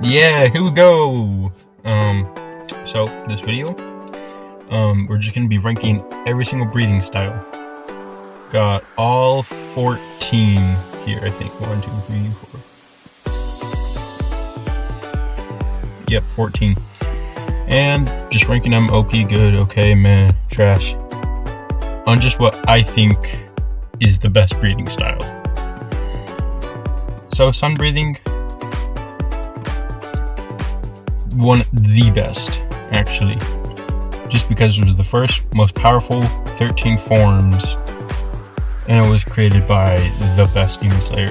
Yeah, here we go. So this video, we're just gonna be ranking every single breathing style. Got all 14 here, I think. 1, 2, 3, 4. Yep, 14. And just ranking them OP, good, okay, meh, trash. On just what I think is the best breathing style. So sun breathing, one the best, actually, just because it was the first most powerful 13 forms, and it was created by the best Demon Slayer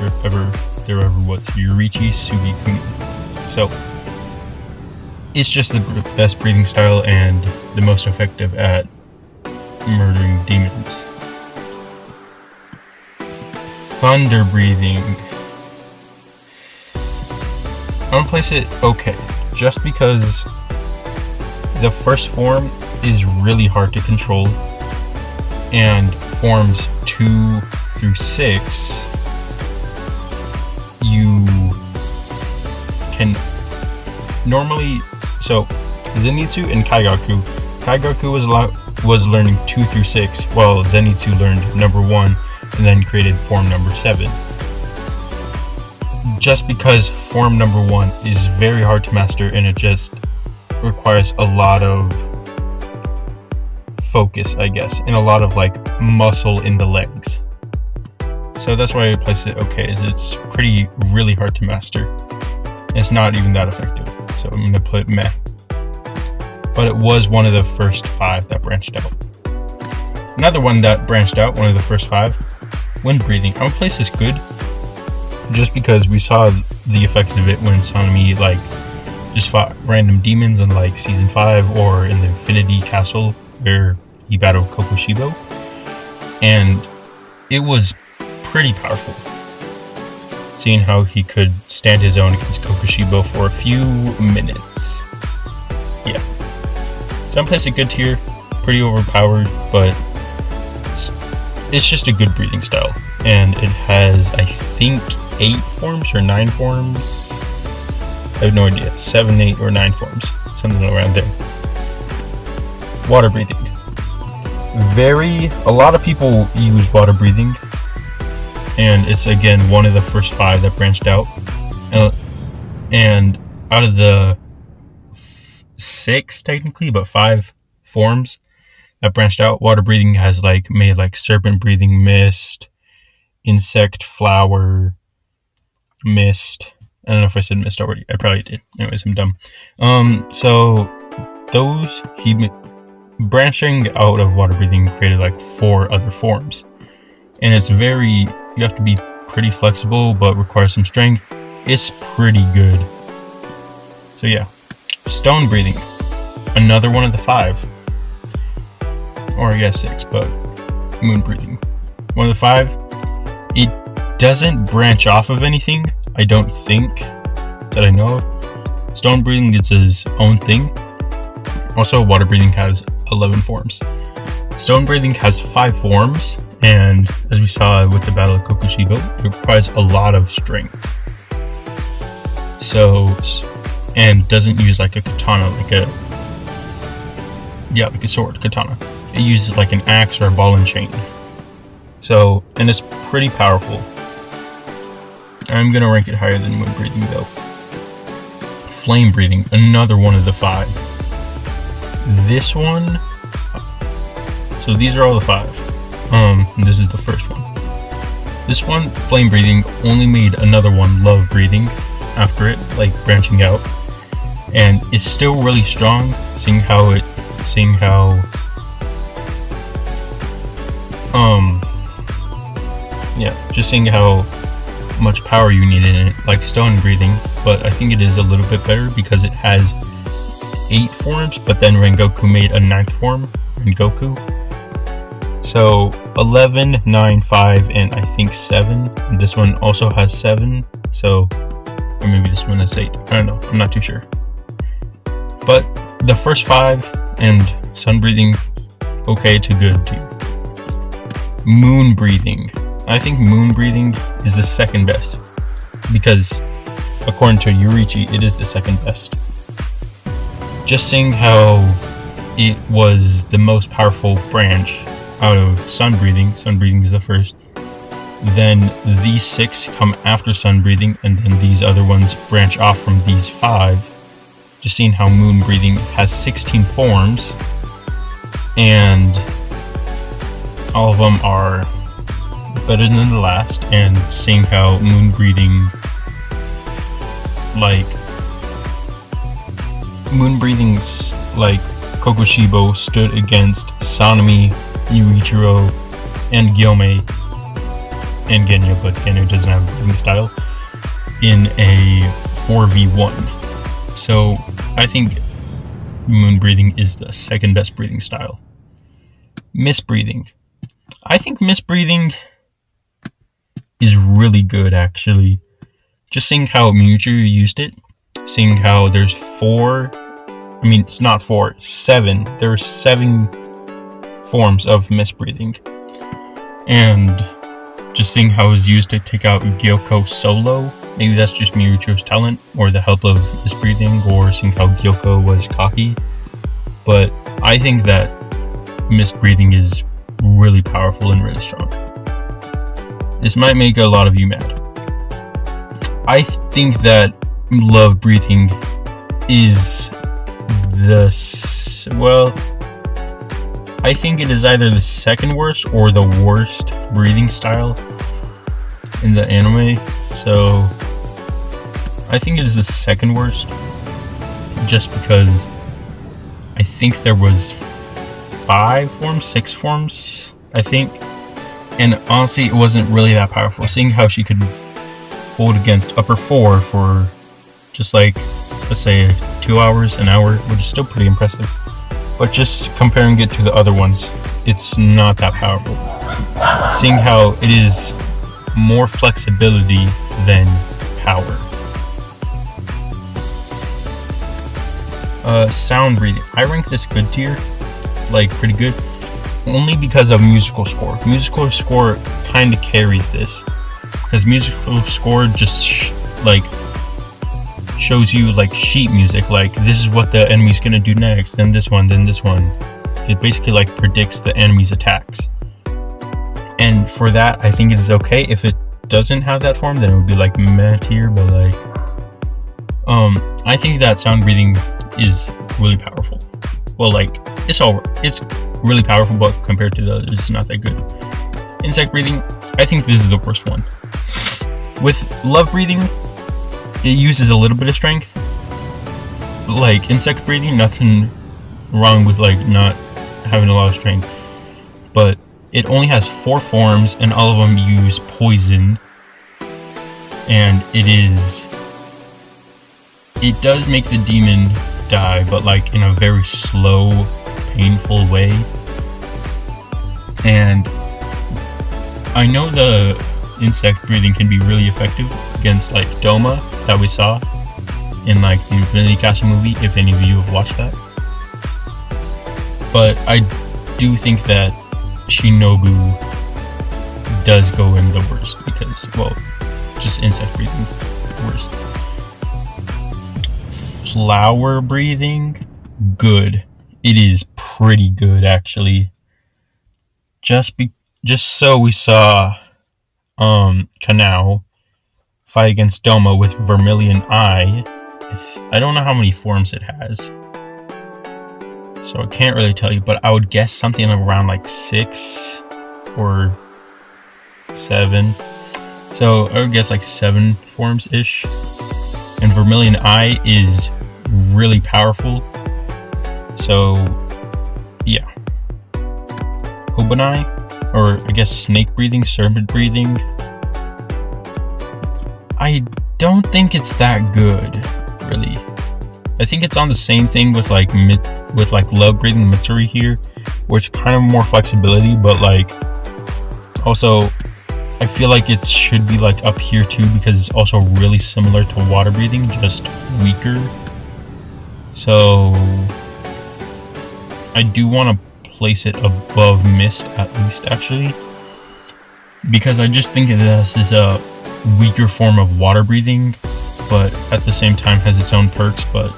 there ever was, Yoriichi Sugikuni. So it's just the best breathing style and the most effective at murdering demons. Thunder breathing, I'm gonna place it okay, just because the first form is really hard to control, and forms 2 through 6 you can normally. So Zenitsu and Kaigaku was learning 2 through 6, while Zenitsu learned number 1 and then created form number 7. Just because form number 1 is very hard to master, and it just requires a lot of focus, I guess, and a lot of like muscle in the legs. So that's why I place it okay, is it's really hard to master. It's not even that effective, so I'm gonna put meh. But it was one of the first 5 that branched out. Another one that branched out, one of the first 5, wind breathing. I'm gonna place this good, just because we saw the effects of it when Sanemi like just fought random demons in like season 5 or in the Infinity Castle where he battled Kokushibo, and it was pretty powerful, seeing how he could stand his own against Kokushibo for a few minutes. Yeah, so I'm placing good tier, pretty overpowered, but it's just a good breathing style, and it has, I think, 8 forms or 9 forms. I have no idea. 7, 8, or 9 forms, something around there. Water breathing. A lot of people use water breathing, and it's again one of the first 5 that branched out. And out of the 6 technically, but 5 forms that branched out, water breathing has like made like serpent breathing, mist, insect flower, mist. I don't know if I said mist already. I probably did. Anyways, I'm dumb. So those branching out of water breathing created like 4 other forms, and you have to be pretty flexible, but requires some strength. It's pretty good. So yeah, stone breathing, another one of the 5, or I guess 6, but moon breathing, one of the 5. It doesn't branch off of anything, I don't think, that I know of. Stone breathing is its own thing. Also, water breathing has 11 forms. Stone breathing has 5 forms, and as we saw with the Battle of Kokushibo, it requires a lot of strength. So, and doesn't use like a katana, like a sword, katana. It uses like an axe or a ball and chain. So, and it's pretty powerful. I'm gonna rank it higher than moon breathing though. Flame breathing, another one of the 5. This one, so these are all the 5. This is the first one. This one, flame breathing, only made another one, love breathing, after it, like branching out, and it's still really strong. Seeing how much power you need in it, like stone breathing, but I think it is a little bit better because it has 8 forms, but then Rengoku made a 9th form, Rengoku. So 11, 9, 5, and I think 7. This one also has 7, so, or maybe this one has 8. I don't know, I'm not too sure. But the first 5 and sun breathing, okay to good too. Moon breathing. I think moon breathing is the second best, because according to Yoriichi, it is the second best. Just seeing how it was the most powerful branch out of sun breathing. Sun breathing is the first. Then these 6 come after sun breathing, and then these other ones branch off from these 5. Just seeing how moon breathing has 16 forms, and all of them are better than the last, and seeing how moon breathing, like Kokushibo stood against Sanemi, Yuichiro, and Gyomei, and Genya, but Genya doesn't have a breathing style, in a 4v1. So I think moon breathing is the second best breathing style. Mist breathing. I think mist breathing is really good, actually. Just seeing how Mewtwo used it, seeing how there's 7. There are 7 forms of mist breathing, and just seeing how it was used to take out Gyoko solo. Maybe that's just Mewtwo's talent, or the help of mist breathing, or seeing how Gyoko was cocky. But I think that mist breathing is really powerful and really strong. This might make a lot of you mad. I think that love breathing is I think it is either the second worst or the worst breathing style in the anime. So I think it is the second worst, just because I think there was 6 forms, I think. And honestly, it wasn't really that powerful. Seeing how she could hold against upper 4 for just like, let's say 2 hours, an hour, which is still pretty impressive. But just comparing it to the other ones, it's not that powerful. Seeing how it is more flexibility than power. Sound breathing. I rank this good tier, like pretty good, only because of musical score. Musical score kind of carries this, because musical score just shows you like sheet music, like this is what the enemy's gonna do next, then this one, then this one. It basically like predicts the enemy's attacks, and for that I think it is okay. If it doesn't have that form, then it would be like meh tier. But like I think that sound breathing is really powerful. Well, like it's really powerful, but compared to the others, it's not that good. Insect breathing, I think this is the worst one. With love breathing, it uses a little bit of strength. Like insect breathing, nothing wrong with like not having a lot of strength, but it only has 4 forms, and all of them use poison, and it does make the demon die, but like in a very slow, painful way. And I know the insect breathing can be really effective against like Doma, that we saw in like the Infinity Castle movie, if any of you have watched that. But I do think that Shinobu does go in the worst, because, well, just insect breathing worst. Flower breathing, good. It is pretty good, actually. Just so we saw Kanao fight against Doma with Vermilion Eye. I don't know how many forms it has, so I can't really tell you, but I would guess something around like 6 or 7. So I would guess like 7 forms ish. And Vermilion Eye is really powerful. So yeah. Hobanai, or I guess snake breathing, serpent breathing, I don't think it's that good, really. I think it's on the same thing with like love breathing Mitsuri here, where it's kind of more flexibility, but like also I feel like it should be like up here too, because it's also really similar to water breathing, just weaker. So I do want to place it above Mist at least, actually, because I just think this is a weaker form of water breathing, but at the same time has its own perks, but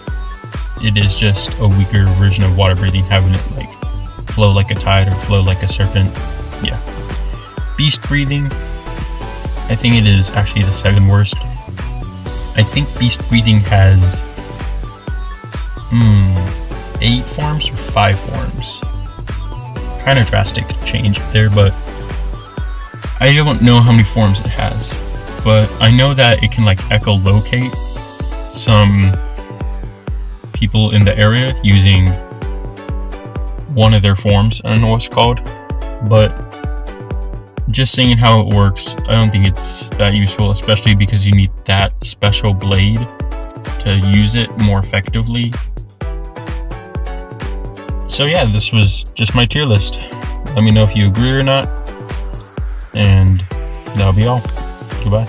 it is just a weaker version of water breathing, having it like flow like a tide or flow like a serpent. Yeah. Beast breathing, I think it is actually the second worst. I think beast breathing has 8 forms or 5 forms. Kind of drastic change there, but I don't know how many forms it has. But I know that it can like echolocate some people in the area using one of their forms. I don't know what's called, but just seeing how it works, I don't think it's that useful, especially because you need that special blade to use it more effectively. So yeah, this was just my tier list. Let me know if you agree or not, and that'll be all. Goodbye.